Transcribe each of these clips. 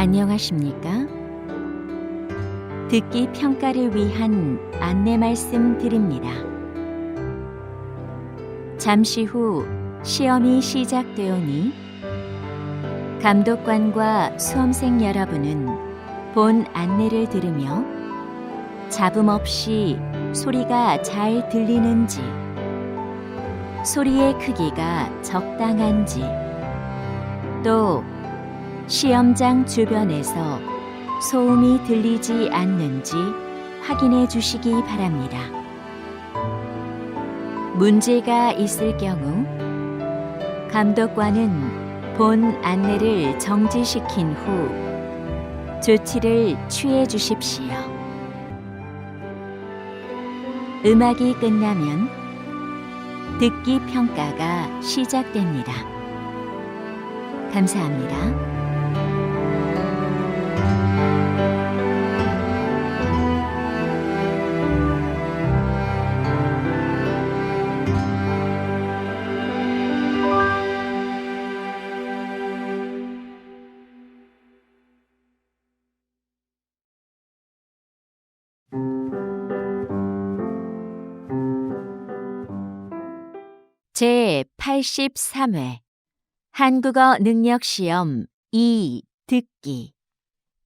안녕하십니까? 듣기 평가를 위한 안내 말씀 드립니다. 잠시 후 시험이 시작되오니 감독관과 수험생 여러분은 본 안내를 들으며 잡음 없이 소리가 잘 들리는지, 소리의 크기가 적당한지, 또 시험장 주변에서 소음이 들리지 않는지 확인해 주시기 바랍니다. 문제가 있을 경우 감독관은 본 안내를 정지시킨 후 조치를 취해 주십시오. 음악이 끝나면 듣기 평가가 시작됩니다. 감사합니다. 제83회 한국어 능력시험 2 듣기.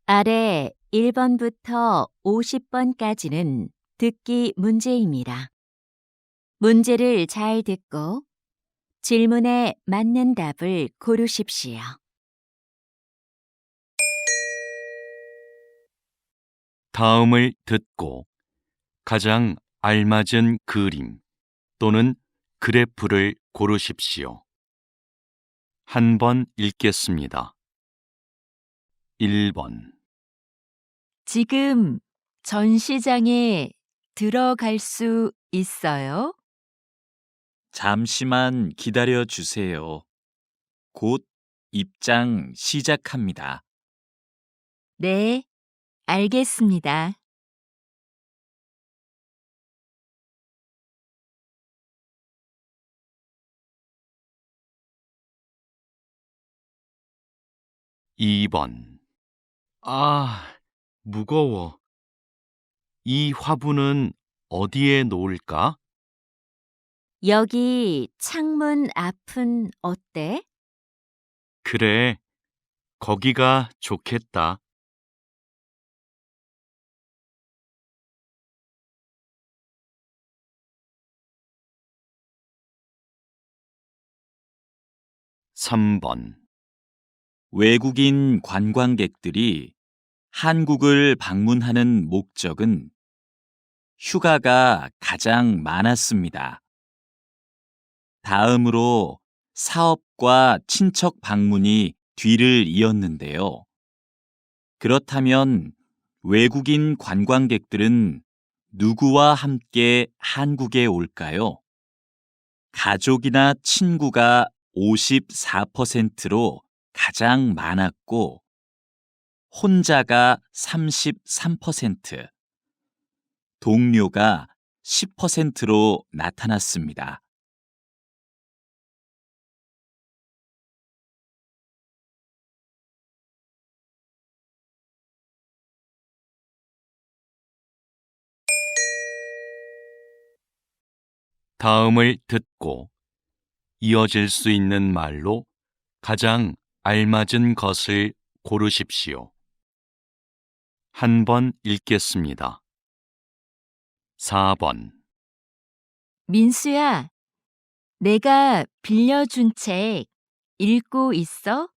아래 1번부터 50번까지는 듣기 문제입니다. 문제를 잘 듣고 질문에 맞는 답을 고르십시오. 다음을 듣고 가장 알맞은 그림 또는 그래프를 고르십시오. 한 번 읽겠습니다. 1번. 지금 전시장에 들어갈 수 있어요? 잠시만 기다려 주세요. 곧 입장 시작합니다. 네, 알겠습니다. 2번. 무거워. 이 화분은 어디에 놓을까? 여기 창문 앞은 어때? 그래, 거기가 좋겠다. 3번. 외국인 관광객들이 한국을 방문하는 목적은 휴가가 가장 많았습니다. 다음으로 사업과 친척 방문이 뒤를 이었는데요. 그렇다면 외국인 관광객들은 누구와 함께 한국에 올까요? 가족이나 친구가 54%로 가장 많았고, 혼자가 33%, 동료가 10%로 나타났습니다. 다음을 듣고 이어질 수 있는 말로 가장 알맞은 것을 고르십시오. 한 번 읽겠습니다. 4번. 민수야, 내가 빌려준 책 읽고 있어?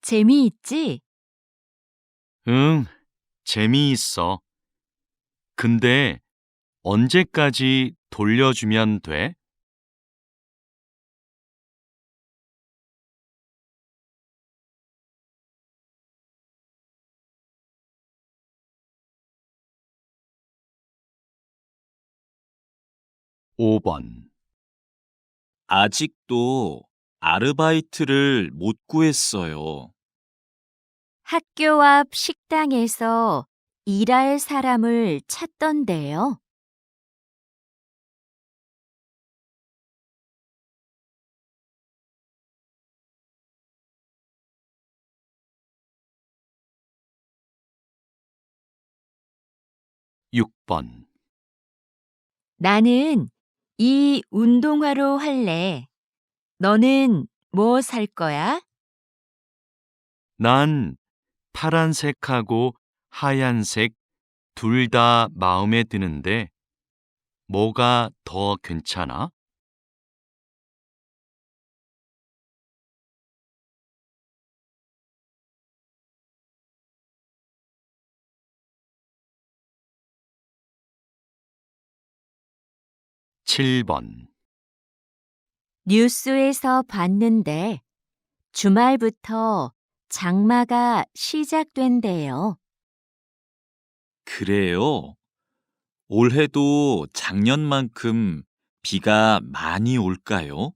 재미있지? 응, 재미있어. 근데 언제까지 돌려주면 돼? (5번) 아직도 아르바이트를 못 구했어요. 학교 앞 식당에서 일할 사람을 찾던데요. 6번. 나는 이 운동화로 할래. 너는 뭐 살 거야? 난 파란색하고 하얀색 둘 다 마음에 드는데 뭐가 더 괜찮아? 7번. 뉴스에서 봤는데 주말부터 장마가 시작된대요. 그래요? 올해도 작년만큼 비가 많이 올까요?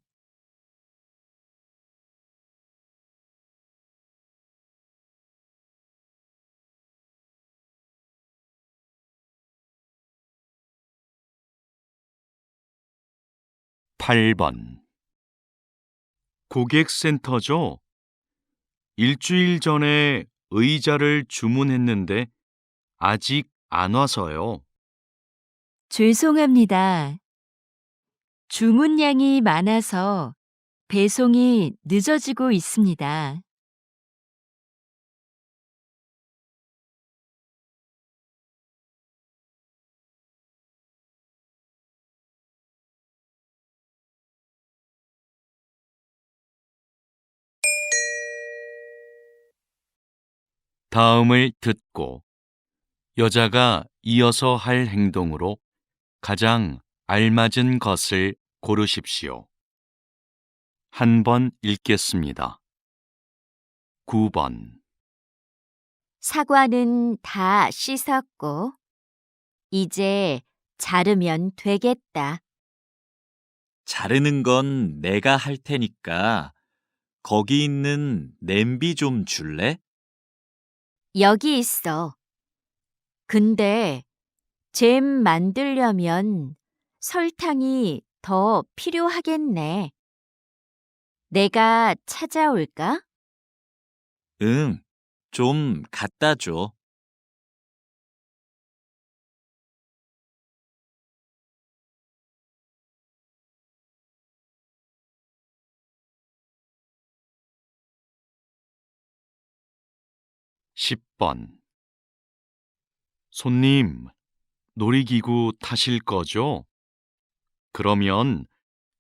8번. 고객센터죠? 일주일 전에 의자를 주문했는데 아직 안 와서요. 죄송합니다. 주문량이 많아서 배송이 늦어지고 있습니다. 다음을 듣고 여자가 이어서 할 행동으로 가장 알맞은 것을 고르십시오. 한 번 읽겠습니다. 9번. 사과는 다 씻었고, 이제 자르면 되겠다. 자르는 건 내가 할 테니까 거기 있는 냄비 좀 줄래? 여기 있어. 근데 잼 만들려면 설탕이 더 필요하겠네. 내가 찾아올까? 응, 좀 갖다 줘. 10번. 손님, 놀이기구 타실 거죠? 그러면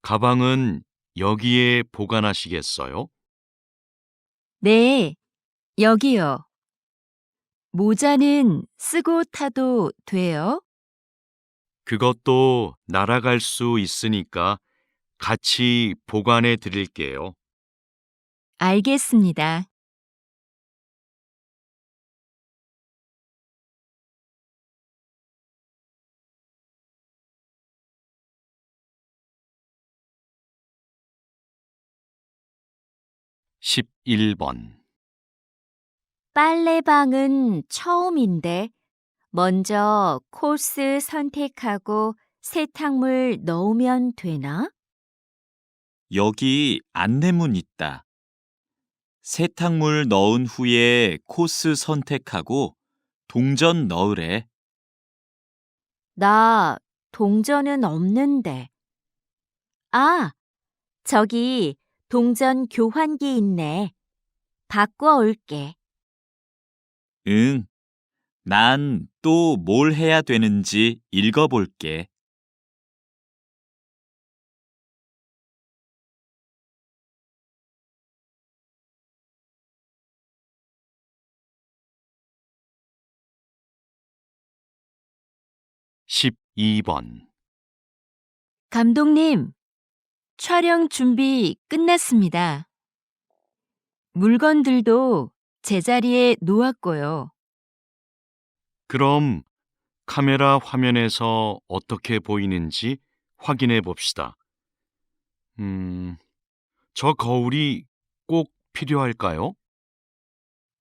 가방은 여기에 보관하시겠어요? 네, 여기요. 모자는 쓰고 타도 돼요? 그것도 날아갈 수 있으니까 같이 보관해 드릴게요. 알겠습니다. 11번. 빨래방은 처음인데 먼저 코스 선택하고 세탁물 넣으면 되나? 여기 안내문 있다. 세탁물 넣은 후에 코스 선택하고 동전 넣으래. 나 동전은 없는데. 아, 저기 동전 교환기 있네. 바꿔 올게. 응, 난 또 뭘 해야 되는지 읽어볼게. 십이 번. 감독님, 촬영 준비 끝났습니다. 물건들도 제자리에 놓았고요. 그럼 카메라 화면에서 어떻게 보이는지 확인해 봅시다. 저 거울이 꼭 필요할까요?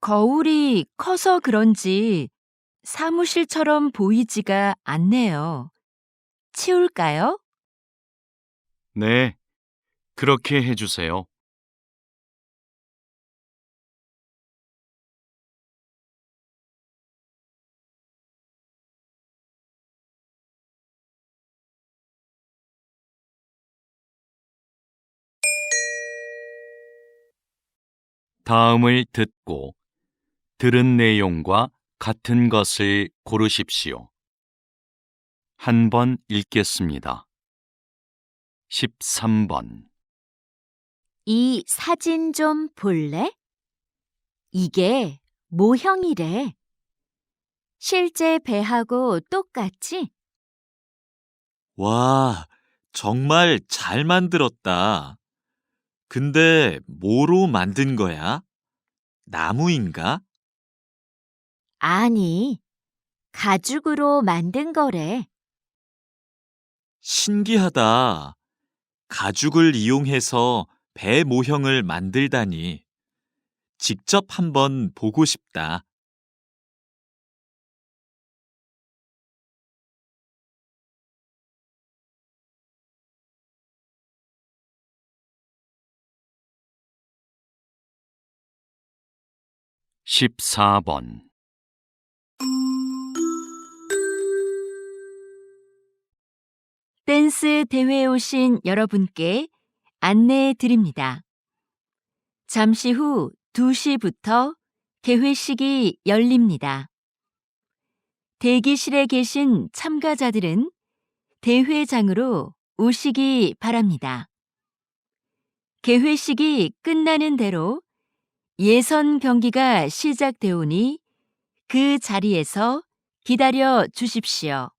거울이 커서 그런지 사무실처럼 보이지가 않네요. 치울까요? 네, 그렇게 해주세요. 다음을 듣고 들은 내용과 같은 것을 고르십시오. 한 번 읽겠습니다. 13번. 이 사진 좀 볼래? 이게 모형이래. 실제 배하고 똑같지? 와, 정말 잘 만들었다. 근데 뭐로 만든 거야? 나무인가? 아니, 가죽으로 만든 거래. 신기하다. 가죽을 이용해서 배 모형을 만들다니. 직접 한번 보고 싶다. 14번. 댄스 대회에 오신 여러분께 안내해 드립니다. 잠시 후 2시부터 개회식이 열립니다. 대기실에 계신 참가자들은 대회장으로 오시기 바랍니다. 개회식이 끝나는 대로 예선 경기가 시작되오니 그 자리에서 기다려 주십시오.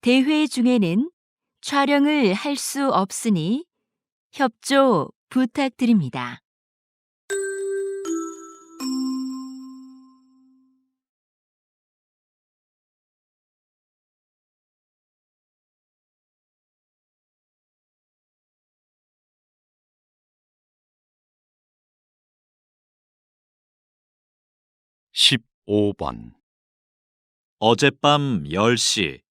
대회 중에는 촬영을 할 수 없으니 협조 부탁드립니다. 십오 번. 어젯밤 10시,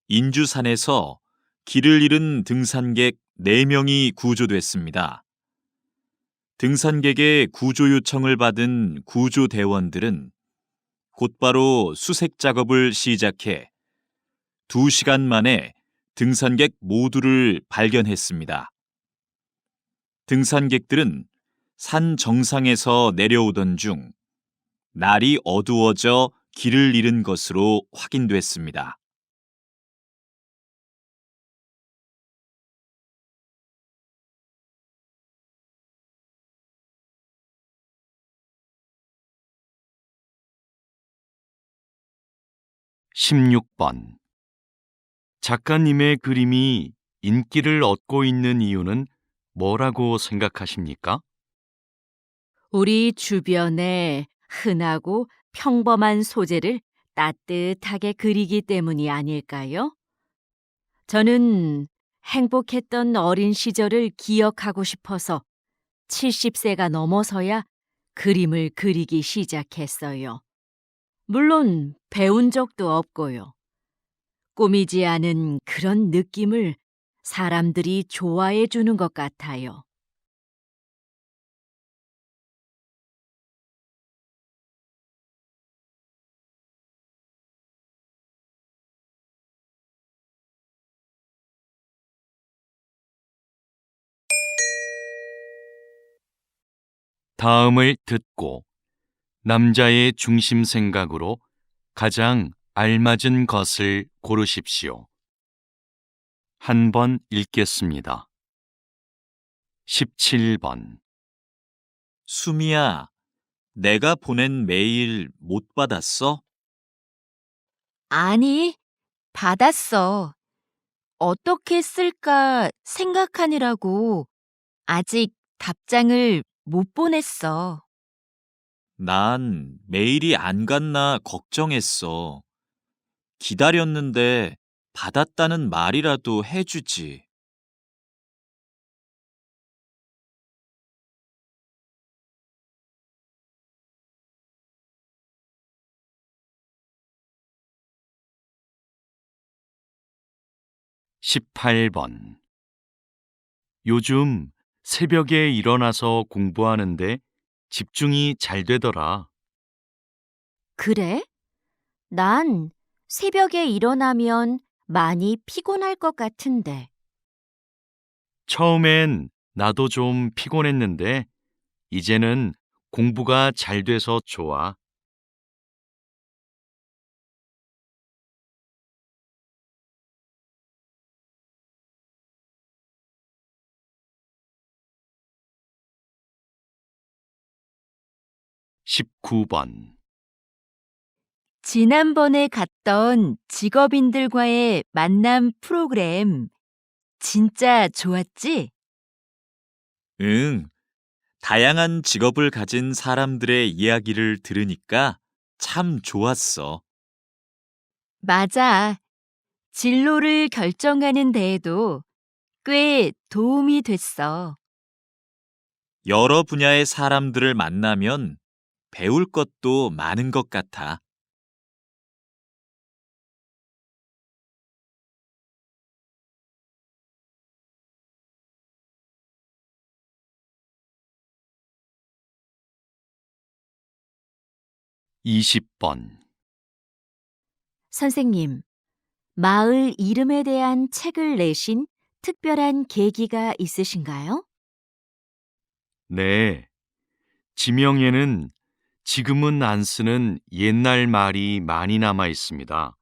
인주산에서 길을 잃은 등산객 4명이 구조됐습니다. 등산객의 구조 요청을 받은 구조대원들은 곧바로 수색 작업을 시작해 2시간 만에 등산객 모두를 발견했습니다. 등산객들은 산 정상에서 내려오던 중 날이 어두워져 길을 잃은 것으로 확인됐습니다. 십육 번. 작가님의 그림이 인기를 얻고 있는 이유는 뭐라고 생각하십니까? 우리 주변에 흔하고 평범한 소재를 따뜻하게 그리기 때문이 아닐까요? 저는 행복했던 어린 시절을 기억하고 싶어서 70세가 넘어서야 그림을 그리기 시작했어요. 물론 배운 적도 없고요. 꾸미지 않은 그런 느낌을 사람들이 좋아해 주는 것 같아요. 다음을 듣고 남자의 중심 생각으로 가장 알맞은 것을 고르십시오. 한 번 읽겠습니다. 17번. 수미야, 내가 보낸 메일 못 받았어? 아니, 받았어. 어떻게 쓸까 생각하느라고 아직 답장을 못 보냈어. 난 메일이 안 갔나 걱정했어. 기다렸는데 받았다는 말이라도 해주지. 18번. 요즘 새벽에 일어나서 공부하는데 집중이 잘 되더라. 그래? 난 새벽에 일어나면 많이 피곤할 것 같은데. 처음엔 나도 좀 피곤했는데 이제는 공부가 잘 돼서 좋아. 십구 번 지난번에 갔던 직업인들과의 만남 프로그램 진짜 좋았지? 응, 다양한 직업을 가진 사람들의 이야기를 들으니까 참 좋았어. 맞아. 진로를 결정하는 데에도 꽤 도움이 됐어. 여러 분야의 사람들을 만나면 배울 것도 많은 것 같아. 20번 선생님, 마을 이름에 대한 책을 내신 특별한 계기가 있으신가요? 네, 지명에는 지금은 안 쓰는 옛날 말이 많이 남아 있습니다.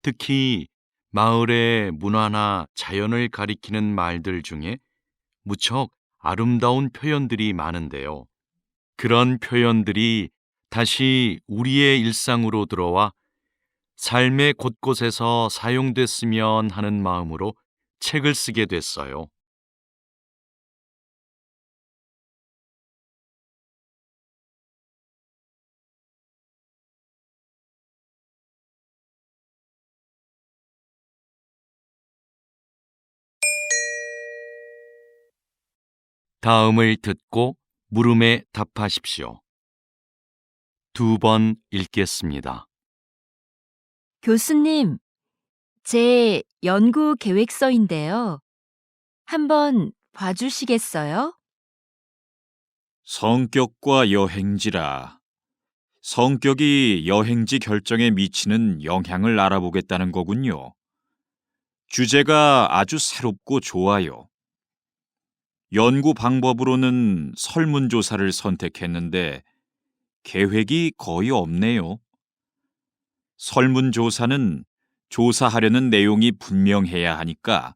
특히 마을의 문화나 자연을 가리키는 말들 중에 무척 아름다운 표현들이 많은데요. 그런 표현들이 다시 우리의 일상으로 들어와 삶의 곳곳에서 사용됐으면 하는 마음으로 책을 쓰게 됐어요. 다음을 듣고 물음에 답하십시오. 2번 읽겠습니다. 교수님, 제 연구 계획서인데요. 한번 봐주시겠어요? 성격과 여행지라. 성격이 여행지 결정에 미치는 영향을 알아보겠다는 거군요. 주제가 아주 새롭고 좋아요. 연구 방법으로는 설문조사를 선택했는데 계획이 거의 없네요. 설문조사는 조사하려는 내용이 분명해야 하니까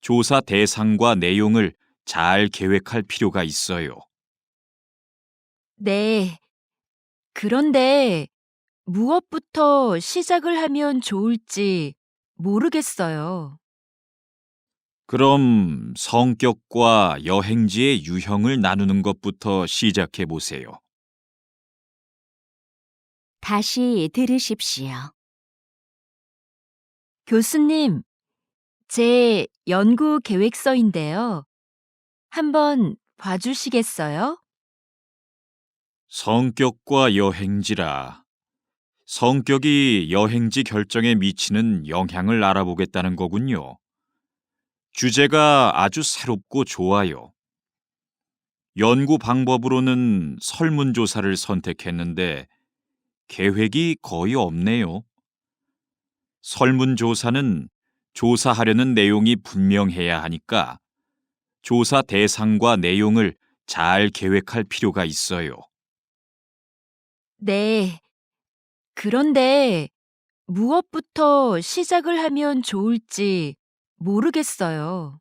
조사 대상과 내용을 잘 계획할 필요가 있어요. 네. 그런데 무엇부터 시작을 하면 좋을지 모르겠어요. 그럼 성격과 여행지의 유형을 나누는 것부터 시작해 보세요. 다시 들으십시오. 교수님, 제 연구 계획서인데요. 한번 봐주시겠어요? 성격과 여행지라. 성격이 여행지 결정에 미치는 영향을 알아보겠다는 거군요. 주제가 아주 새롭고 좋아요. 연구 방법으로는 설문조사를 선택했는데 계획이 거의 없네요. 설문조사는 조사하려는 내용이 분명해야 하니까 조사 대상과 내용을 잘 계획할 필요가 있어요. 네. 그런데 무엇부터 시작을 하면 좋을지 모르겠어요.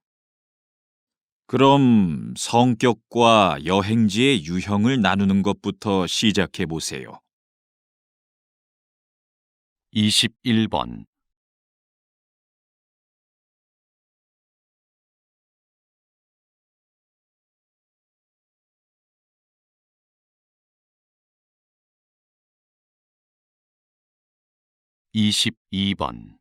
그럼 성격과 여행지의 유형을 나누는 것부터 시작해 보세요. 21번 (22번)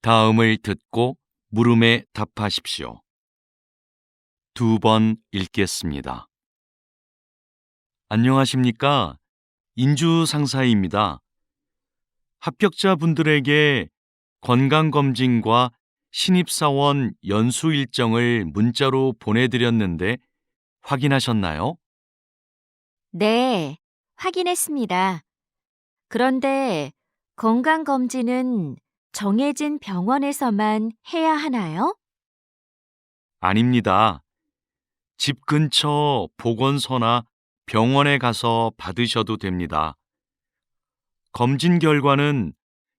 다음을 듣고 물음에 답하십시오. 2번 읽겠습니다. 안녕하십니까? 인주 상사입니다. 합격자분들에게 건강검진과 신입사원 연수 일정을 문자로 보내드렸는데 확인하셨나요? 네, 확인했습니다. 그런데 건강검진은 정해진 병원에서만 해야 하나요? 아닙니다. 집 근처 보건소나 병원에 가서 받으셔도 됩니다. 검진 결과는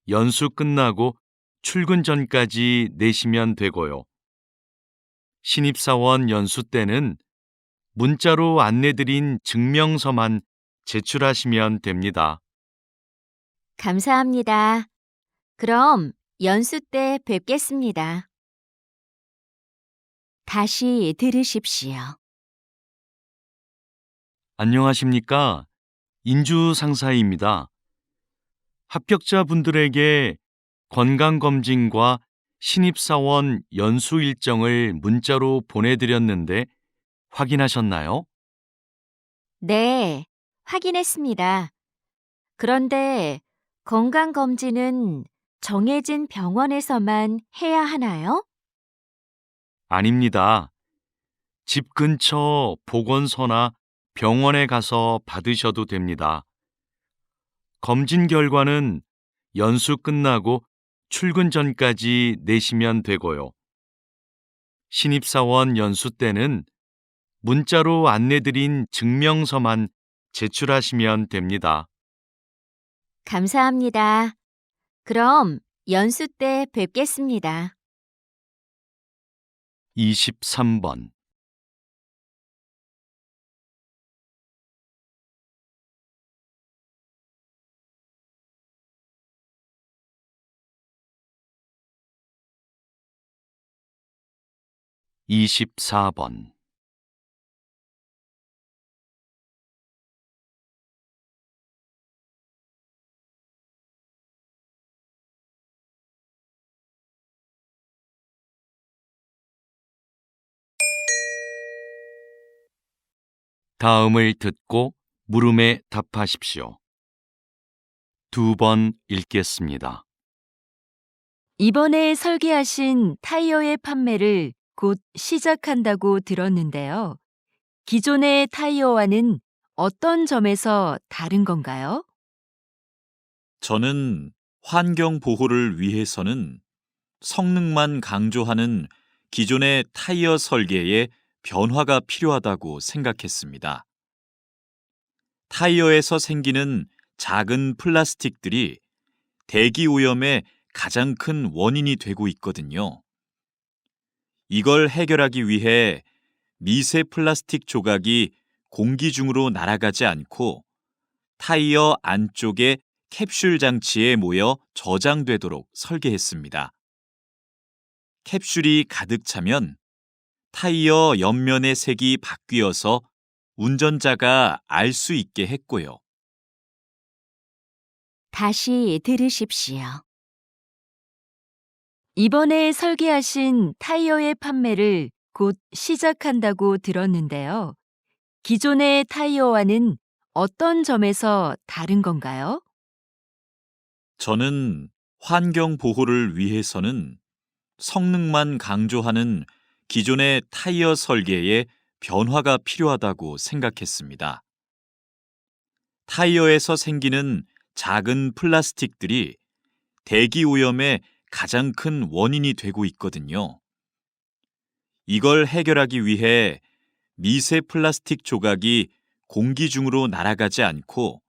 연수 끝나고 출근 전까지 내시면 되고요. 신입사원 연수 때는 문자로 안내드린 증명서만 제출하시면 됩니다. 감사합니다. 그럼 연수 때 뵙겠습니다. 다시 들으십시오. 안녕하십니까? 인주 상사입니다. 합격자분들에게 건강검진과 신입사원 연수 일정을 문자로 보내드렸는데 확인하셨나요? 네, 확인했습니다. 그런데 건강검진은 정해진 병원에서만 해야 하나요? 아닙니다. 집 근처 보건소나 병원에 가서 받으셔도 됩니다. 검진 결과는 연수 끝나고 출근 전까지 내시면 되고요. 신입사원 연수 때는 문자로 안내드린 증명서만 제출하시면 됩니다. 감사합니다. 그럼 연수 때 뵙겠습니다. 23번. 이십사 번. 다음을 듣고 물음에 답하십시오. 2번 읽겠습니다. 이번에 설계하신 타이어의 판매를 곧 시작한다고 들었는데요. 기존의 타이어와는 어떤 점에서 다른 건가요? 저는 환경 보호를 위해서는 성능만 강조하는 기존의 타이어 설계에 변화가 필요하다고 생각했습니다. 타이어에서 생기는 작은 플라스틱들이 대기 오염의 가장 큰 원인이 되고 있거든요. 이걸 해결하기 위해 미세 플라스틱 조각이 공기 중으로 날아가지 않고 타이어 안쪽의 캡슐 장치에 모여 저장되도록 설계했습니다. 캡슐이 가득 차면 타이어 옆면의 색이 바뀌어서 운전자가 알 수 있게 했고요. 다시 들으십시오. 이번에 설계하신 타이어의 판매를 곧 시작한다고 들었는데요. 기존의 타이어와는 어떤 점에서 다른 건가요? 저는 환경 보호를 위해서는 성능만 강조하는 기존의 타이어 설계에 변화가 필요하다고 생각했습니다. 타이어에서 생기는 작은 플라스틱들이 대기 오염의 가장 큰 원인이 되고 있거든요. 이걸 해결하기 위해 미세 플라스틱 조각이 공기 중으로 날아가지 않고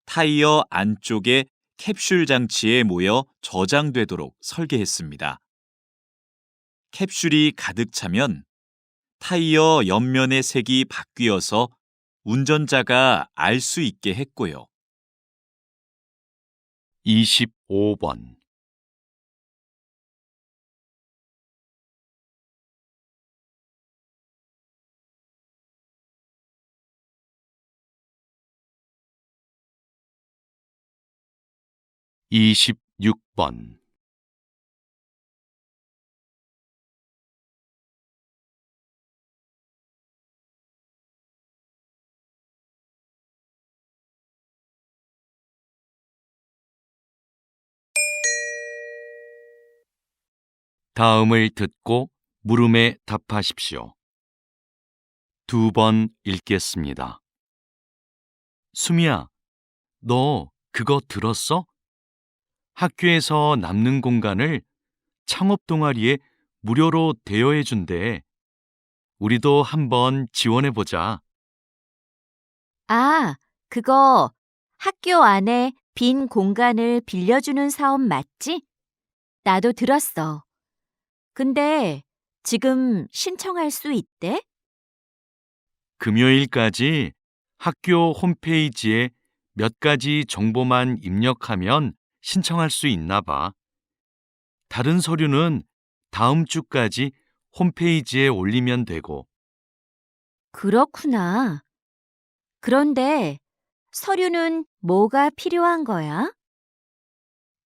타이어 안쪽의 캡슐 장치에 모여 저장되도록 설계했습니다. 캡슐이 가득 차면 타이어 옆면의 색이 바뀌어서 운전자가 알 수 있게 했고요. 25번. 이십육 번. 다음을 듣고 물음에 답하십시오. 2번 읽겠습니다. 수미야, 너 그거 들었어? 학교에서 남는 공간을 창업 동아리에 무료로 대여해 준대. 우리도 한번 지원해 보자. 아, 그거 학교 안에 빈 공간을 빌려주는 사업 맞지? 나도 들었어. 근데 지금 신청할 수 있대? 금요일까지 학교 홈페이지에 몇 가지 정보만 입력하면 신청할 수 있나 봐. 다른 서류는 다음 주까지 홈페이지에 올리면 되고, 그렇구나. 그런데 서류는 뭐가 필요한 거야?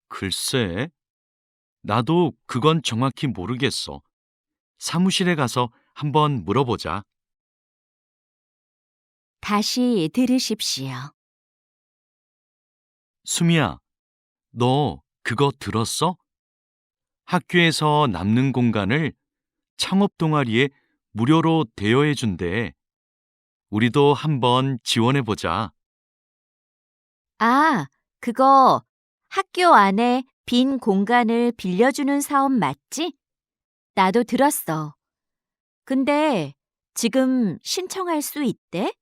글쎄, 나도 그건 정확히 모르겠어. 사무실에 가서 한번 물어보자. 다시 들으십시오. 수미야, 너 그거 들었어? 학교에서 남는 공간을 창업 동아리에 무료로 대여해 준대. 우리도 한번 지원해 보자. 아, 그거 학교 안에 빈 공간을 빌려주는 사업 맞지? 나도 들었어. 근데 지금 신청할 수 있대?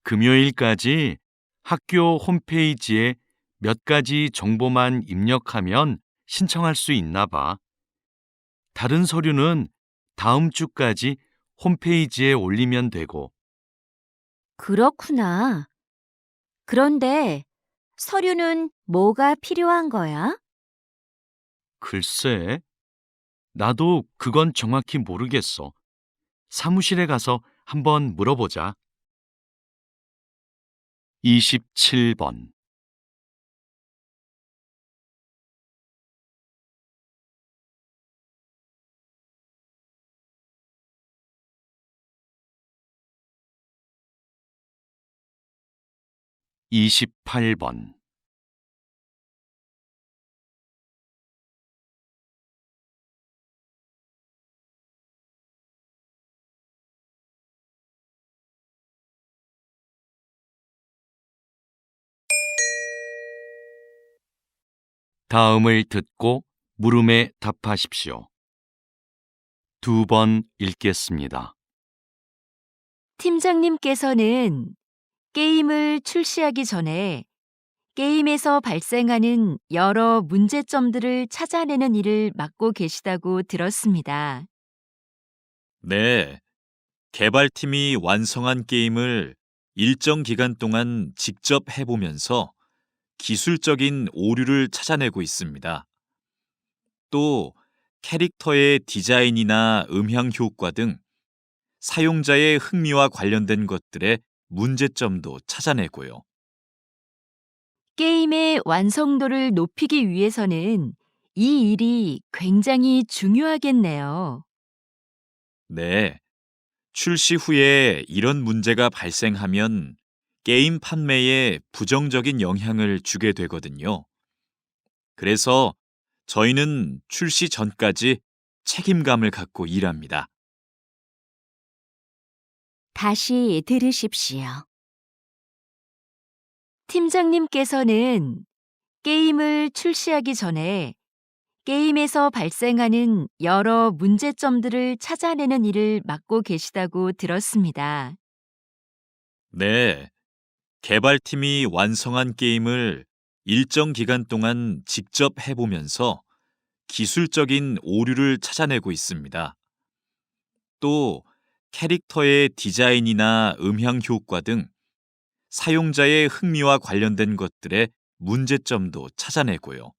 금요일까지 학교 홈페이지에 몇 가지 정보만 입력하면 신청할 수 있나 봐. 다른 서류는 다음 주까지 홈페이지에 올리면 되고, 그렇구나. 그런데 서류는 뭐가 필요한 거야? 글쎄, 나도 그건 정확히 모르겠어. 사무실에 가서 한번 물어보자. 27번. 28번. 다음을 듣고 물음에 답하십시오. 2번 읽겠습니다. 팀장님께서는 게임을 출시하기 전에 게임에서 발생하는 여러 문제점들을 찾아내는 일을 맡고 계시다고 들었습니다. 네, 개발팀이 완성한 게임을 일정 기간 동안 직접 해보면서 기술적인 오류를 찾아내고 있습니다. 또 캐릭터의 디자인이나 음향 효과 등 사용자의 흥미와 관련된 것들의 문제점도 찾아내고요. 게임의 완성도를 높이기 위해서는 이 일이 굉장히 중요하겠네요. 네, 출시 후에 이런 문제가 발생하면 게임 판매에 부정적인 영향을 주게 되거든요. 그래서 저희는 출시 전까지 책임감을 갖고 일합니다. 다시 들으십시오. 팀장님께서는 게임을 출시하기 전에 게임에서 발생하는 여러 문제점들을 찾아내는 일을 맡고 계시다고 들었습니다. 네, 개발팀이 완성한 게임을 일정 기간 동안 직접 해보면서 기술적인 오류를 찾아내고 있습니다. 또 캐릭터의 디자인이나 음향 효과 등 사용자의 흥미와 관련된 것들의 문제점도 찾아내고요.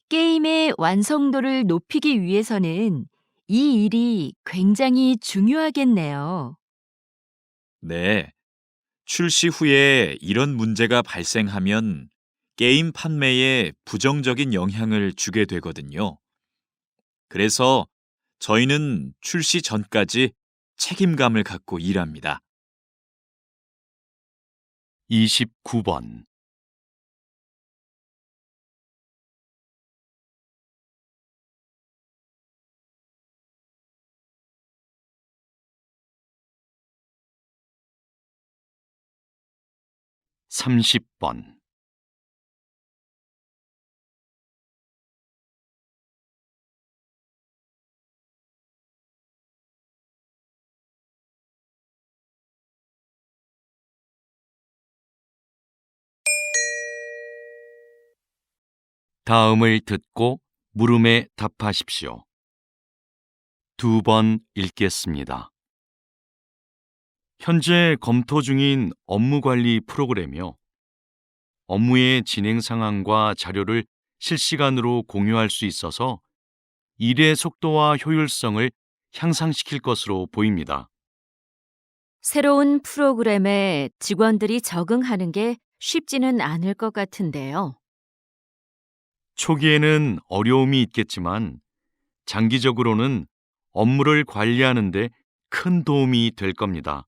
게임의 완성도를 높이기 위해서는 이 일이 굉장히 중요하겠네요. 네, 출시 후에 이런 문제가 발생하면 게임 판매에 부정적인 영향을 주게 되거든요. 그래서 저희는 출시 전까지 책임감을 갖고 일합니다. 29번. 30번. 다음을 듣고 물음에 답하십시오. 2번 읽겠습니다. 현재 검토 중인 업무관리 프로그램이요. 업무의 진행 상황과 자료를 실시간으로 공유할 수 있어서 일의 속도와 효율성을 향상시킬 것으로 보입니다. 새로운 프로그램에 직원들이 적응하는 게 쉽지는 않을 것 같은데요. 초기에는 어려움이 있겠지만 장기적으로는 업무를 관리하는 데 큰 도움이 될 겁니다.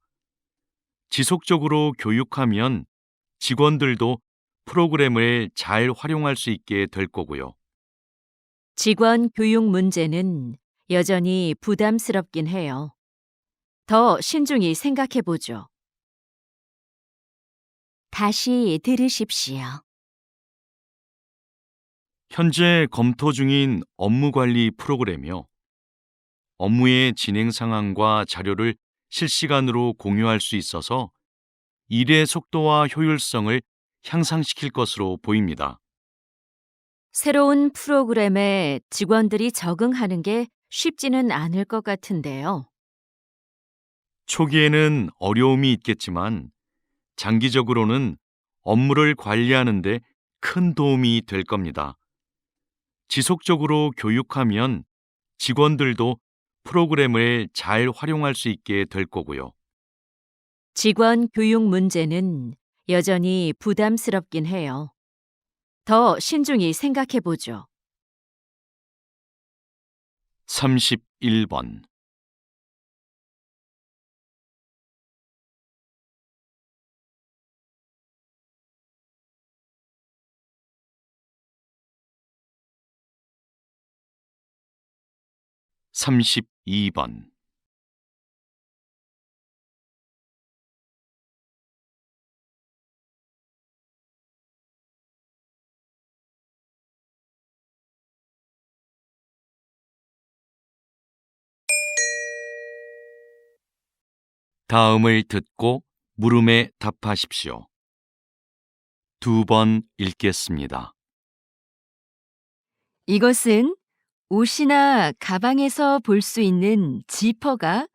지속적으로 교육하면 직원들도 프로그램을 잘 활용할 수 있게 될 거고요. 직원 교육 문제는 여전히 부담스럽긴 해요. 더 신중히 생각해 보죠. 다시 들으십시오. 현재 검토 중인 업무관리 프로그램이요. 업무의 진행 상황과 자료를 실시간으로 공유할 수 있어서 일의 속도와 효율성을 향상시킬 것으로 보입니다. 새로운 프로그램에 직원들이 적응하는 게 쉽지는 않을 것 같은데요. 초기에는 어려움이 있겠지만 장기적으로는 업무를 관리하는 데 큰 도움이 될 겁니다. 지속적으로 교육하면 직원들도 프로그램을 잘 활용할 수 있게 될 거고요. 직원 교육 문제는 여전히 부담스럽긴 해요. 더 신중히 생각해 보죠. 31번. (32번) 다음을 듣고 물음에 답하십시오. 2번 읽겠습니다. 이것은 옷이나 가방에서 볼 수 있는 지퍼가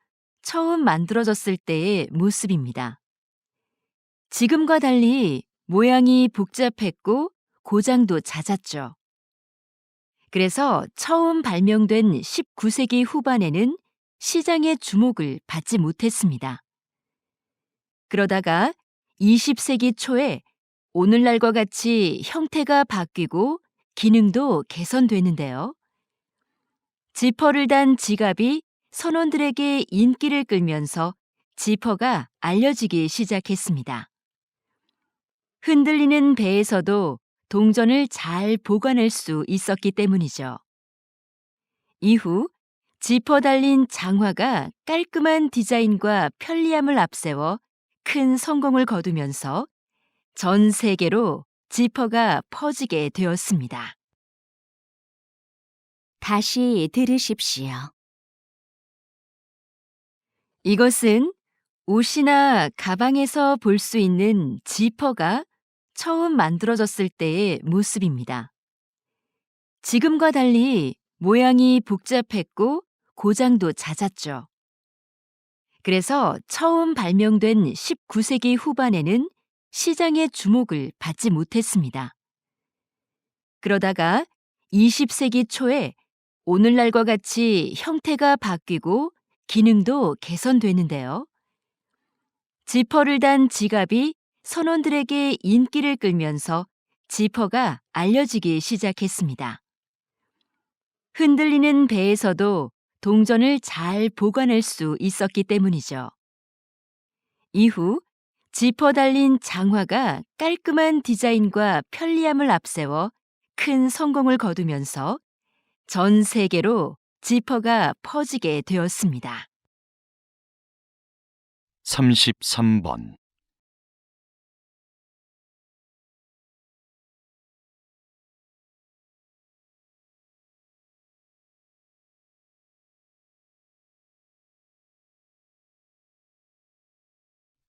처음 만들어졌을 때의 모습입니다. 지금과 달리 모양이 복잡했고 고장도 잦았죠. 그래서 처음 발명된 19세기 후반에는 시장의 주목을 받지 못했습니다. 그러다가 20세기 초에 오늘날과 같이 형태가 바뀌고 기능도 개선되는데요. 지퍼를 단 지갑이 선원들에게 인기를 끌면서 지퍼가 알려지기 시작했습니다. 흔들리는 배에서도 동전을 잘 보관할 수 있었기 때문이죠. 이후 지퍼 달린 장화가 깔끔한 디자인과 편리함을 앞세워 큰 성공을 거두면서 전 세계로 지퍼가 퍼지게 되었습니다. 다시 들으십시오. 이것은 옷이나 가방에서 볼 수 있는 지퍼가 처음 만들어졌을 때의 모습입니다. 지금과 달리 모양이 복잡했고 고장도 잦았죠. 그래서 처음 발명된 19세기 후반에는 시장의 주목을 받지 못했습니다. 그러다가 20세기 초에 오늘날과 같이 형태가 바뀌고 기능도 개선되는데요. 지퍼를 단 지갑이 선원들에게 인기를 끌면서 지퍼가 알려지기 시작했습니다. 흔들리는 배에서도 동전을 잘 보관할 수 있었기 때문이죠. 이후 지퍼 달린 장화가 깔끔한 디자인과 편리함을 앞세워 큰 성공을 거두면서 전 세계로 지퍼가 퍼지게 되었습니다. 33번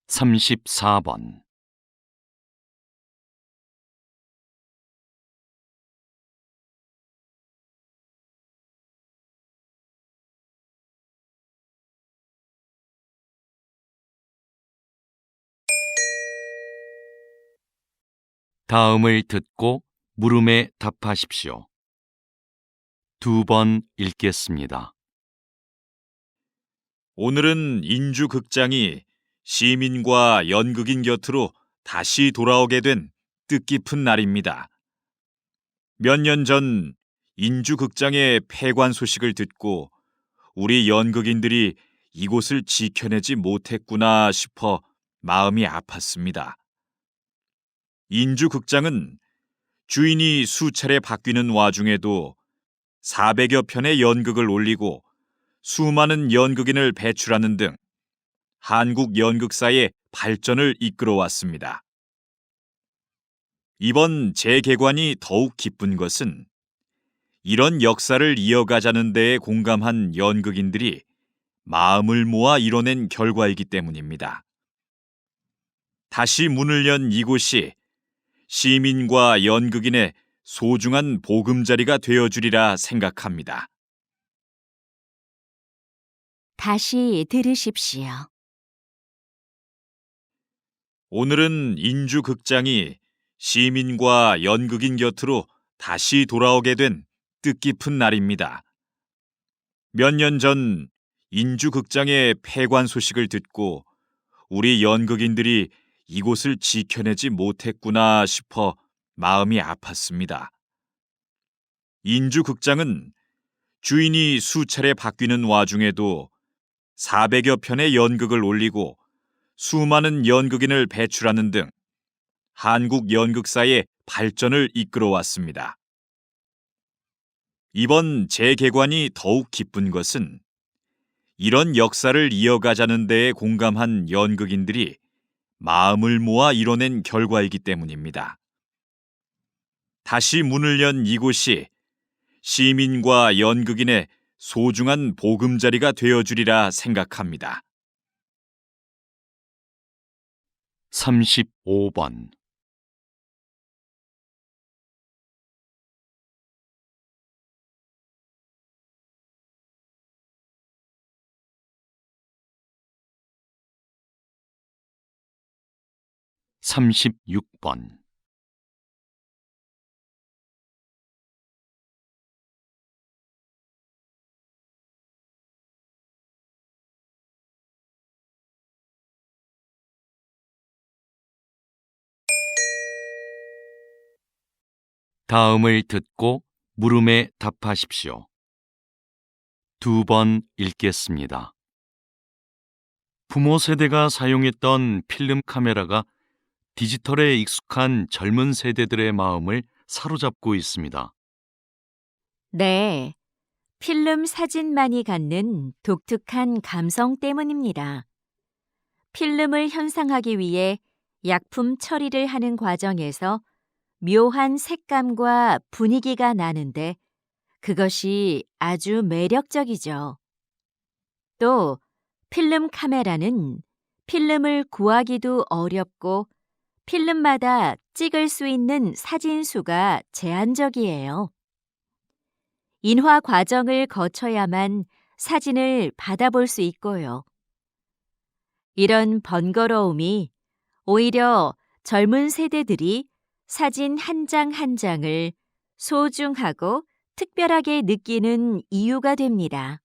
34번. 다음을 듣고 물음에 답하십시오. 2번 읽겠습니다. 오늘은 인주극장이 시민과 연극인 곁으로 다시 돌아오게 된 뜻깊은 날입니다. 몇 년 전 인주극장의 폐관 소식을 듣고 우리 연극인들이 이곳을 지켜내지 못했구나 싶어 마음이 아팠습니다. 인주극장은 주인이 수차례 바뀌는 와중에도 400여 편의 연극을 올리고 수많은 연극인을 배출하는 등 한국 연극사의 발전을 이끌어왔습니다. 이번 재개관이 더욱 기쁜 것은 이런 역사를 이어가자는 데에 공감한 연극인들이 마음을 모아 이뤄낸 결과이기 때문입니다. 다시 문을 연 이곳이 시민과 연극인의 소중한 보금자리가 되어주리라 생각합니다. 다시 들으십시오. 오늘은 인주극장이 시민과 연극인 곁으로 다시 돌아오게 된 뜻깊은 날입니다. 몇 년 전 인주극장의 폐관 소식을 듣고 우리 연극인들이 이곳을 지켜내지 못했구나 싶어 마음이 아팠습니다. 인주극장은 주인이 수차례 바뀌는 와중에도 400여 편의 연극을 올리고 수많은 연극인을 배출하는 등 한국 연극사의 발전을 이끌어왔습니다. 이번 재개관이 더욱 기쁜 것은 이런 역사를 이어가자는 데에 공감한 연극인들이 마음을 모아 이뤄낸 결과이기 때문입니다. 다시 문을 연 이곳이 시민과 연극인의 소중한 보금자리가 되어주리라 생각합니다. 35번. (36번) 다음을 듣고 물음에 답하십시오. 2번 읽겠습니다. 부모 세대가 사용했던 필름 카메라가 디지털에 익숙한 젊은 세대들의 마음을 사로잡고 있습니다. 네, 필름 사진만이 갖는 독특한 감성 때문입니다. 필름을 현상하기 위해 약품 처리를 하는 과정에서 묘한 색감과 분위기가 나는데 그것이 아주 매력적이죠. 또 필름 카메라는 필름을 구하기도 어렵고 필름마다 찍을 수 있는 사진 수가 제한적이에요. 인화 과정을 거쳐야만 사진을 받아볼 수 있고요. 이런 번거로움이 오히려 젊은 세대들이 사진 한 장 한 장을 소중하고 특별하게 느끼는 이유가 됩니다.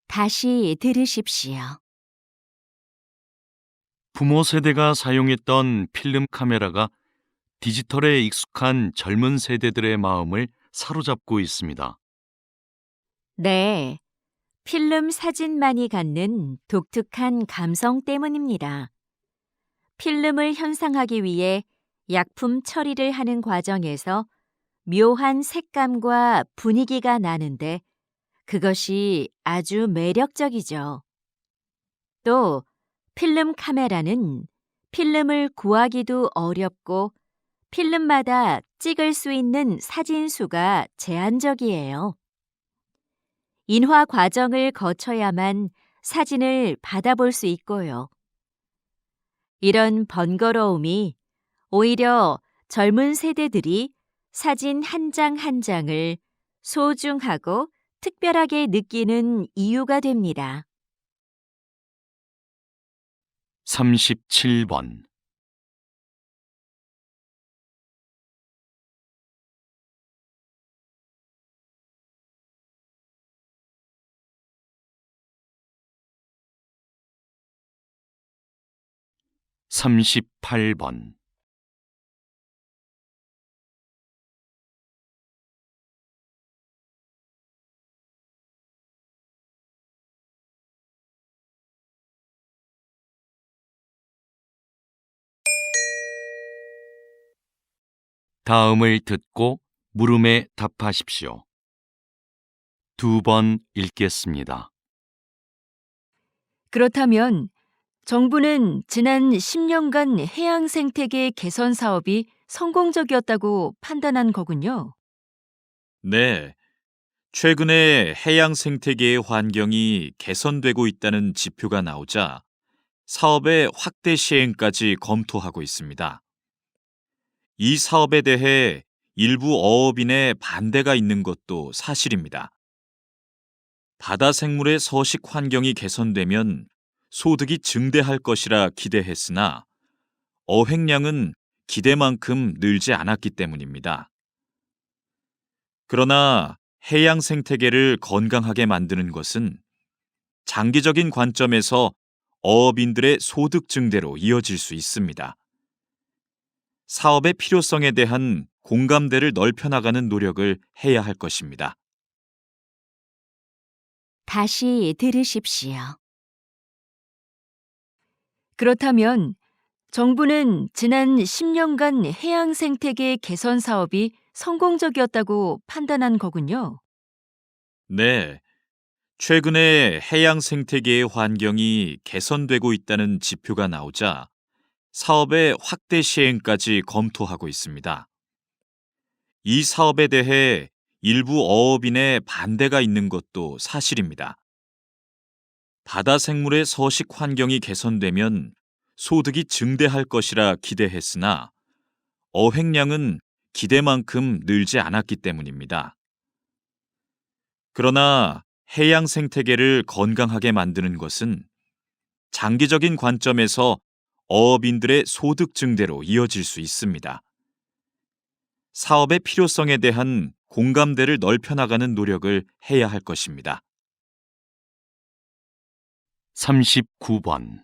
다시 들으십시오. 부모 세대가 사용했던 필름 카메라가 디지털에 익숙한 젊은 세대들의 마음을 사로잡고 있습니다. 네, 필름 사진만이 갖는 독특한 감성 때문입니다. 필름을 현상하기 위해 약품 처리를 하는 과정에서 묘한 색감과 분위기가 나는데 그것이 아주 매력적이죠. 또 필름 카메라는 필름을 구하기도 어렵고 필름마다 찍을 수 있는 사진 수가 제한적이에요. 인화 과정을 거쳐야만 사진을 받아볼 수 있고요. 이런 번거로움이 오히려 젊은 세대들이 사진 한 장 한 장을 소중하고 특별하게 느끼는 이유가 됩니다. 37번. 삼십팔 번. 다음을 듣고 물음에 답하십시오. 2번 읽겠습니다. 그렇다면 정부는 지난 10년간 해양 생태계 개선 사업이 성공적이었다고 판단한 거군요. 네, 최근에 해양 생태계의 환경이 개선되고 있다는 지표가 나오자 사업의 확대 시행까지 검토하고 있습니다. 이 사업에 대해 일부 어업인의 반대가 있는 것도 사실입니다. 바다 생물의 서식 환경이 개선되면 소득이 증대할 것이라 기대했으나 어획량은 기대만큼 늘지 않았기 때문입니다. 그러나 해양 생태계를 건강하게 만드는 것은 장기적인 관점에서 어업인들의 소득 증대로 이어질 수 있습니다. 사업의 필요성에 대한 공감대를 넓혀나가는 노력을 해야 할 것입니다. 다시 들으십시오. 그렇다면 정부는 지난 10년간 해양 생태계 개선 사업이 성공적이었다고 판단한 거군요. 네, 최근에 해양 생태계의 환경이 개선되고 있다는 지표가 나오자 사업의 확대 시행까지 검토하고 있습니다. 이 사업에 대해 일부 어업인의 반대가 있는 것도 사실입니다. 바다 생물의 서식 환경이 개선되면 소득이 증대할 것이라 기대했으나 어획량은 기대만큼 늘지 않았기 때문입니다. 그러나 해양 생태계를 건강하게 만드는 것은 장기적인 관점에서 어업인들의 소득 증대로 이어질 수 있습니다. 사업의 필요성에 대한 공감대를 넓혀나가는 노력을 해야 할 것입니다. 39번.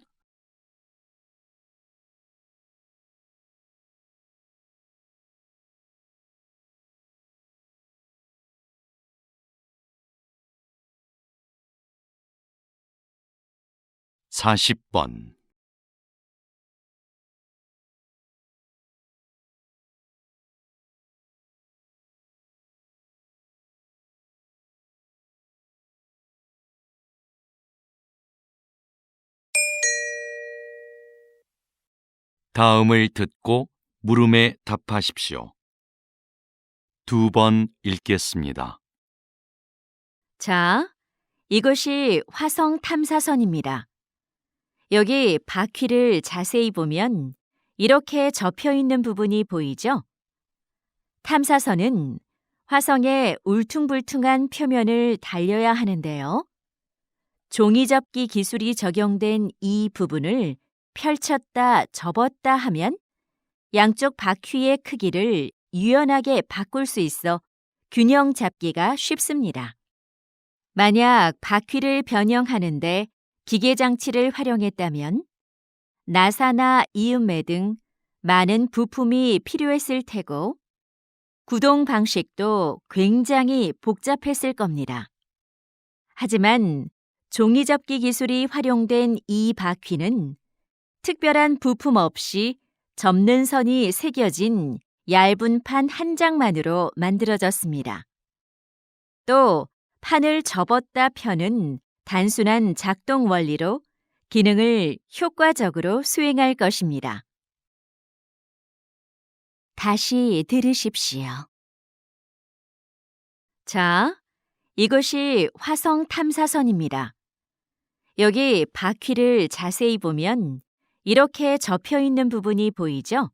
사십 번. 다음을 듣고 물음에 답하십시오. 2번 읽겠습니다. 자, 이것이 화성 탐사선입니다. 여기 바퀴를 자세히 보면 이렇게 접혀 있는 부분이 보이죠? 탐사선은 화성의 울퉁불퉁한 표면을 달려야 하는데요. 종이접기 기술이 적용된 이 부분을 펼쳤다 접었다 하면 양쪽 바퀴의 크기를 유연하게 바꿀 수 있어 균형 잡기가 쉽습니다. 만약 바퀴를 변형하는데 기계장치를 활용했다면 나사나 이음매 등 많은 부품이 필요했을 테고 구동 방식도 굉장히 복잡했을 겁니다. 하지만 종이접기 기술이 활용된 이 바퀴는 특별한 부품 없이 접는 선이 새겨진 얇은 판 한 장만으로 만들어졌습니다. 또 판을 접었다 펴는 단순한 작동 원리로 기능을 효과적으로 수행할 것입니다. 다시 들으십시오. 자, 이것이 화성 탐사선입니다. 여기 바퀴를 자세히 보면 이렇게 접혀 있는 부분이 보이죠?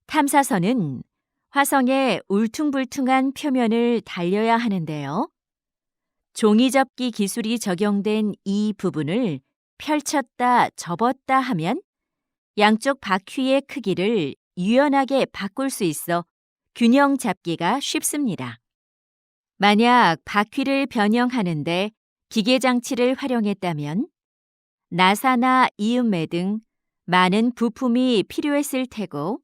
탐사선은 화성의 울퉁불퉁한 표면을 달려야 하는데요. 종이접기 기술이 적용된 이 부분을 펼쳤다 접었다 하면 양쪽 바퀴의 크기를 유연하게 바꿀 수 있어 균형 잡기가 쉽습니다. 만약 바퀴를 변형하는데 기계 장치를 활용했다면 나사나 이음매 등 많은 부품이 필요했을 테고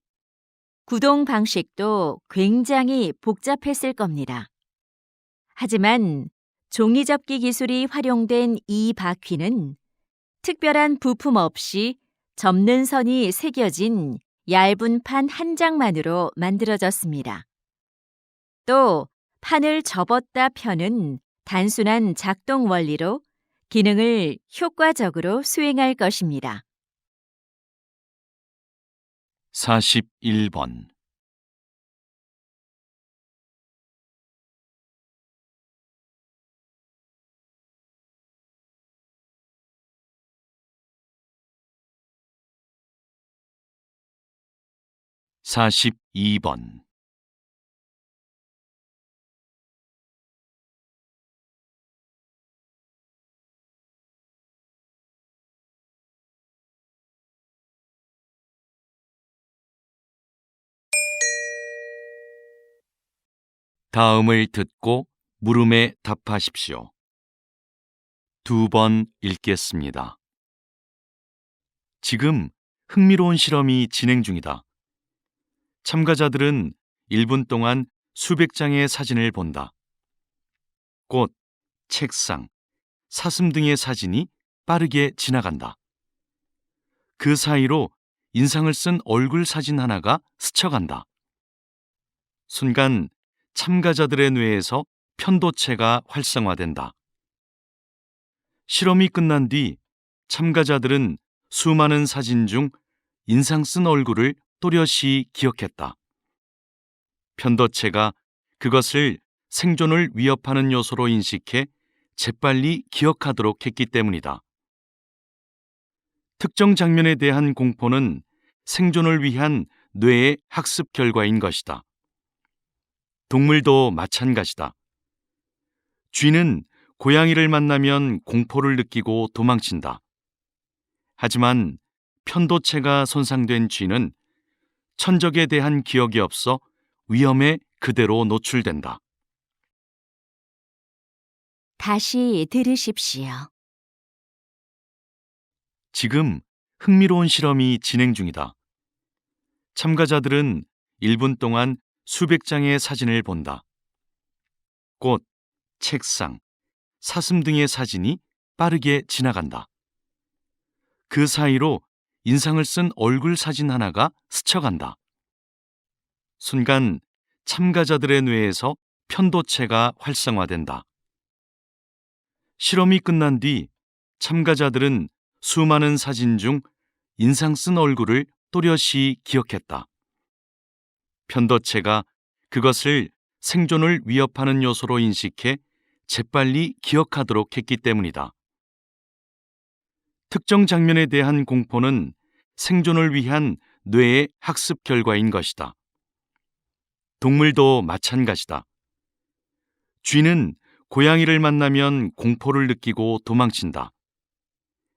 구동 방식도 굉장히 복잡했을 겁니다. 하지만 종이접기 기술이 활용된 이 바퀴는 특별한 부품 없이 접는 선이 새겨진 얇은 판 한 장만으로 만들어졌습니다. 또 판을 접었다 펴는 단순한 작동 원리로 기능을 효과적으로 수행할 것입니다. 41번. (42번) 다음을 듣고 물음에 답하십시오. 2번 읽겠습니다. 지금 흥미로운 실험이 진행 중이다. 참가자들은 1분 동안 수백 장의 사진을 본다. 꽃, 책상, 사슴 등의 사진이 빠르게 지나간다. 그 사이로 인상을 쓴 얼굴 사진 하나가 스쳐간다. 순간 참가자들의 뇌에서 편도체가 활성화된다. 실험이 끝난 뒤 참가자들은 수많은 사진 중 인상 쓴 얼굴을 또렷이 기억했다. 편도체가 그것을 생존을 위협하는 요소로 인식해 재빨리 기억하도록 했기 때문이다. 특정 장면에 대한 공포는 생존을 위한 뇌의 학습 결과인 것이다. 동물도 마찬가지다. 쥐는 고양이를 만나면 공포를 느끼고 도망친다. 하지만 편도체가 손상된 쥐는 천적에 대한 기억이 없어 위험에 그대로 노출된다. 다시 들으십시오. 지금 흥미로운 실험이 진행 중이다. 참가자들은 1분 동안 수백 장의 사진을 본다. 꽃, 책상, 사슴 등의 사진이 빠르게 지나간다. 그 사이로 인상을 쓴 얼굴 사진 하나가 스쳐간다. 순간 참가자들의 뇌에서 편도체가 활성화된다. 실험이 끝난 뒤 참가자들은 수많은 사진 중 인상 쓴 얼굴을 또렷이 기억했다. 편도체가 그것을 생존을 위협하는 요소로 인식해 재빨리 기억하도록 했기 때문이다. 특정 장면에 대한 공포는 생존을 위한 뇌의 학습 결과인 것이다. 동물도 마찬가지다. 쥐는 고양이를 만나면 공포를 느끼고 도망친다.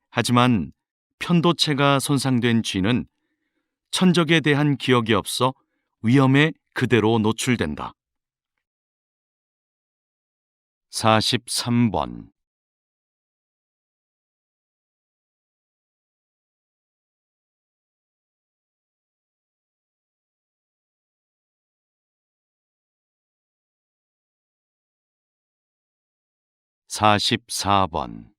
하지만 편도체가 손상된 쥐는 천적에 대한 기억이 없어 위험에 그대로 노출된다. 43번. (44번)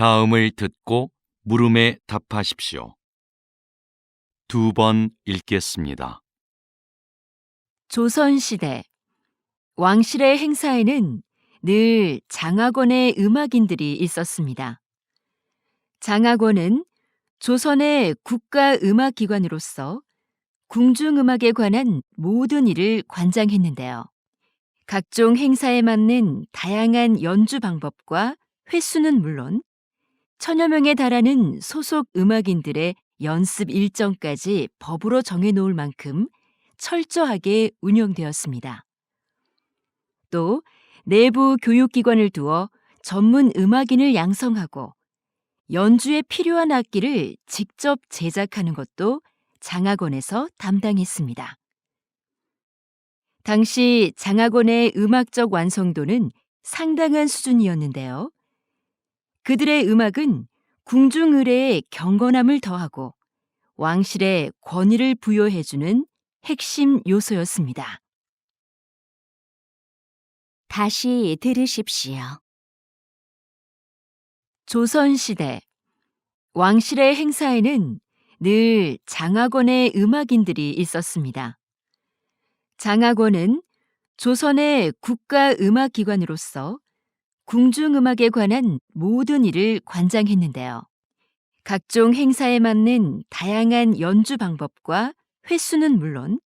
다음을 듣고 물음에 답하십시오. 2번 읽겠습니다. 조선시대 왕실의 행사에는 늘 장학원의 음악인들이 있었습니다. 장학원은 조선의 국가음악기관으로서 궁중음악에 관한 모든 일을 관장했는데요. 각종 행사에 맞는 다양한 연주 방법과 횟수는 물론 천여 명에 달하는 소속 음악인들의 연습 일정까지 법으로 정해놓을 만큼 철저하게 운영되었습니다. 또 내부 교육기관을 두어 전문 음악인을 양성하고 연주에 필요한 악기를 직접 제작하는 것도 장학원에서 담당했습니다. 당시 장학원의 음악적 완성도는 상당한 수준이었는데요. 그들의 음악은 궁중의례의 경건함을 더하고 왕실의 권위를 부여해주는 핵심 요소였습니다. 다시 들으십시오. 조선시대 왕실의 행사에는 늘 장학원의 음악인들이 있었습니다. 장학원은 조선의 국가음악기관으로서 궁중음악에 관한 모든 일을 관장했는데요. 각종 행사에 맞는 다양한 연주 방법과 횟수는 물론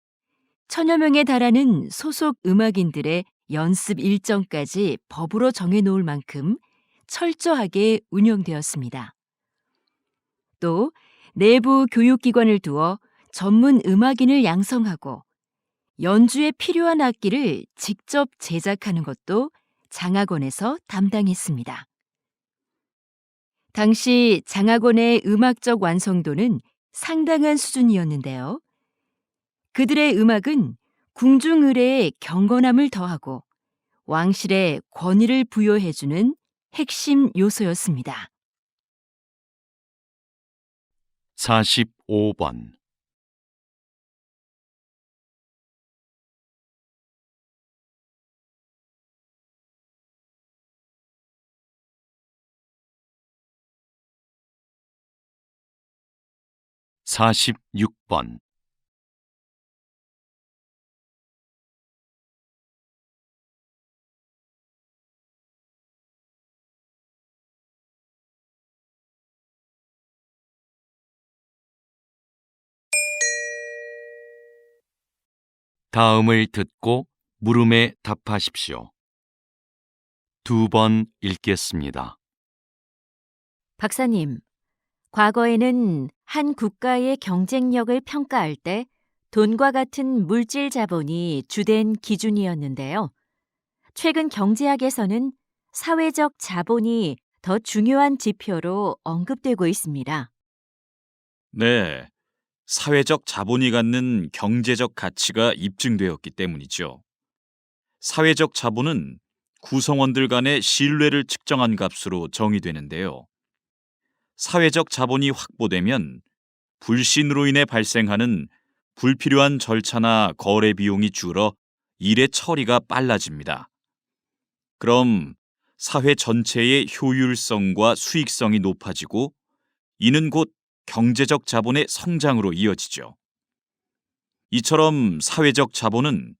천여 명에 달하는 소속 음악인들의 연습 일정까지 법으로 정해놓을 만큼 철저하게 운영되었습니다. 또 내부 교육기관을 두어 전문 음악인을 양성하고 연주에 필요한 악기를 직접 제작하는 것도 장학원에서 담당했습니다. 당시 장학원의 음악적 완성도는 상당한 수준이었는데요. 그들의 음악은 궁중의례의 경건함을 더하고 왕실의 권위를 부여해주는 핵심 요소였습니다. 45번. 사십육 번. 다음을 듣고 물음에 답하십시오. 2번 읽겠습니다. 박사님, 과거에는 한 국가의 경쟁력을 평가할 때 돈과 같은 물질 자본이 주된 기준이었는데요. 최근 경제학에서는 사회적 자본이 더 중요한 지표로 언급되고 있습니다. 네, 사회적 자본이 갖는 경제적 가치가 입증되었기 때문이죠. 사회적 자본은 구성원들 간의 신뢰를 측정한 값으로 정의되는데요. 사회적 자본이 확보되면 불신으로 인해 발생하는 불필요한 절차나 거래 비용이 줄어 일의 처리가 빨라집니다. 그럼 사회 전체의 효율성과 수익성이 높아지고 이는 곧 경제적 자본의 성장으로 이어지죠. 이처럼 사회적 자본은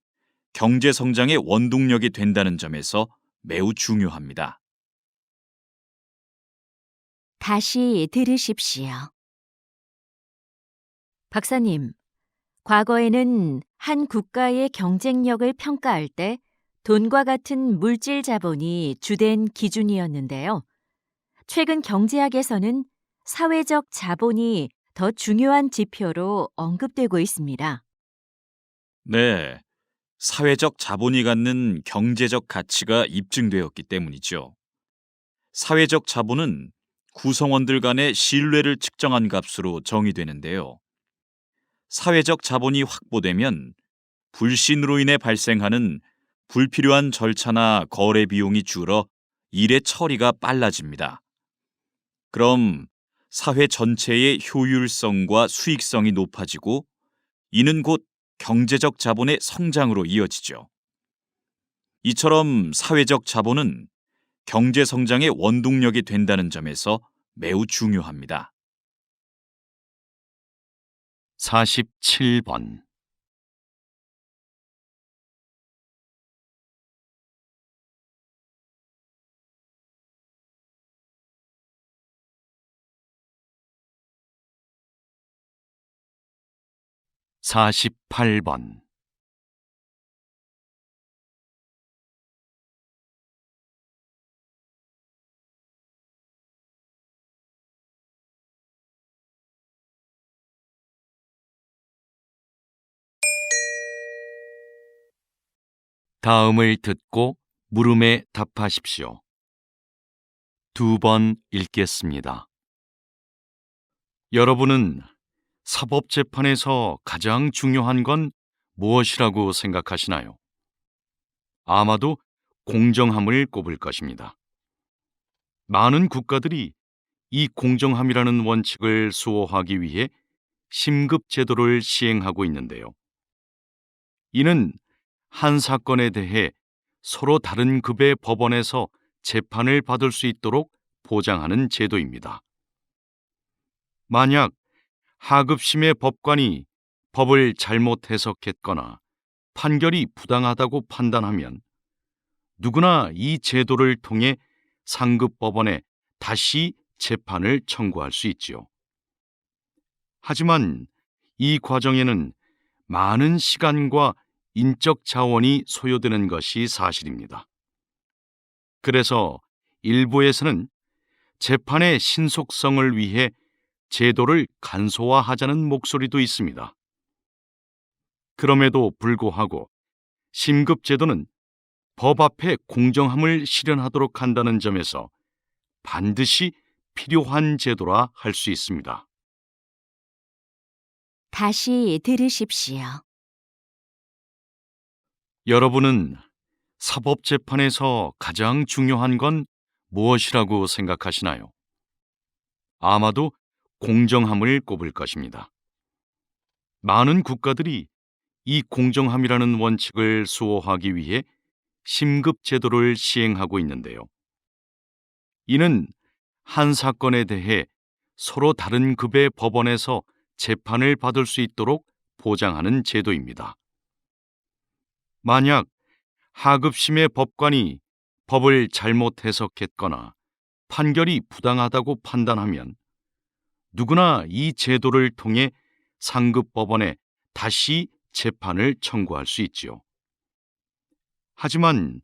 경제 성장의 원동력이 된다는 점에서 매우 중요합니다. 다시 들으십시오. 박사님, 과거에는 한 국가의 경쟁력을 평가할 때 돈과 같은 물질 자본이 주된 기준이었는데요. 최근 경제학에서는 사회적 자본이 더 중요한 지표로 언급되고 있습니다. 네, 사회적 자본이 갖는 경제적 가치가 입증되었기 때문이죠. 사회적 자본은 구성원들 간의 신뢰를 측정한 값으로 정의되는데요. 사회적 자본이 확보되면 불신으로 인해 발생하는 불필요한 절차나 거래 비용이 줄어 일의 처리가 빨라집니다. 그럼 사회 전체의 효율성과 수익성이 높아지고 이는 곧 경제적 자본의 성장으로 이어지죠. 이처럼 사회적 자본은 경제 성장의 원동력이 된다는 점에서 매우 중요합니다. 47번. 48번. 다음을 듣고 물음에 답하십시오. 2번 읽겠습니다. 여러분은 사법재판에서 가장 중요한 건 무엇이라고 생각하시나요? 아마도 공정함을 꼽을 것입니다. 많은 국가들이 이 공정함이라는 원칙을 수호하기 위해 심급제도를 시행하고 있는데요. 이는 한 사건에 대해 서로 다른 급의 법원에서 재판을 받을 수 있도록 보장하는 제도입니다. 만약 하급심의 법관이 법을 잘못 해석했거나 판결이 부당하다고 판단하면 누구나 이 제도를 통해 상급 법원에 다시 재판을 청구할 수 있지요. 하지만 이 과정에는 많은 시간과 인적 자원이 소요되는 것이 사실입니다. 그래서 일부에서는 재판의 신속성을 위해 제도를 간소화하자는 목소리도 있습니다. 그럼에도 불구하고 심급제도는 법 앞에 공정함을 실현하도록 한다는 점에서 반드시 필요한 제도라 할 수 있습니다. 다시 들으십시오. 여러분은 사법재판에서 가장 중요한 건 무엇이라고 생각하시나요? 아마도 공정함을 꼽을 것입니다. 많은 국가들이 이 공정함이라는 원칙을 수호하기 위해 심급제도를 시행하고 있는데요. 이는 한 사건에 대해 서로 다른 급의 법원에서 재판을 받을 수 있도록 보장하는 제도입니다. 만약 하급심의 법관이 법을 잘못 해석했거나 판결이 부당하다고 판단하면 누구나 이 제도를 통해 상급 법원에 다시 재판을 청구할 수 있지요. 하지만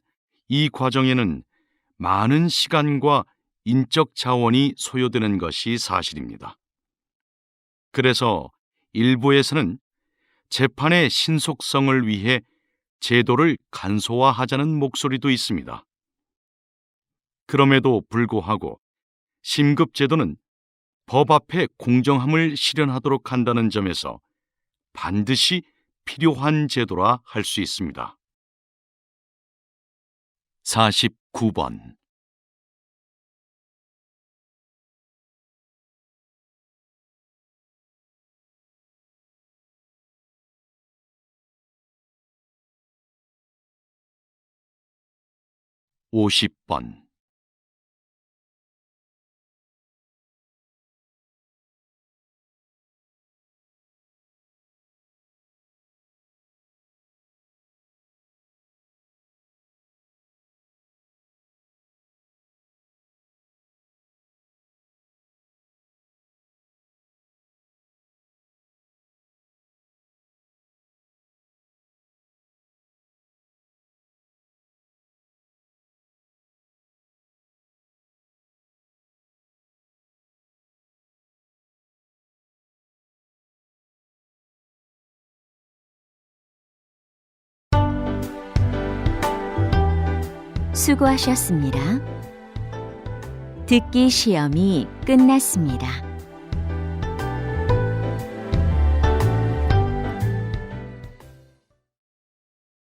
이 과정에는 많은 시간과 인적 자원이 소요되는 것이 사실입니다. 그래서 일부에서는 재판의 신속성을 위해 제도를 간소화하자는 목소리도 있습니다. 그럼에도 불구하고 심급제도는 법 앞에 공정함을 실현하도록 한다는 점에서 반드시 필요한 제도라 할 수 있습니다. 49번. (50번) 수고하셨습니다. 듣기 시험이 끝났습니다.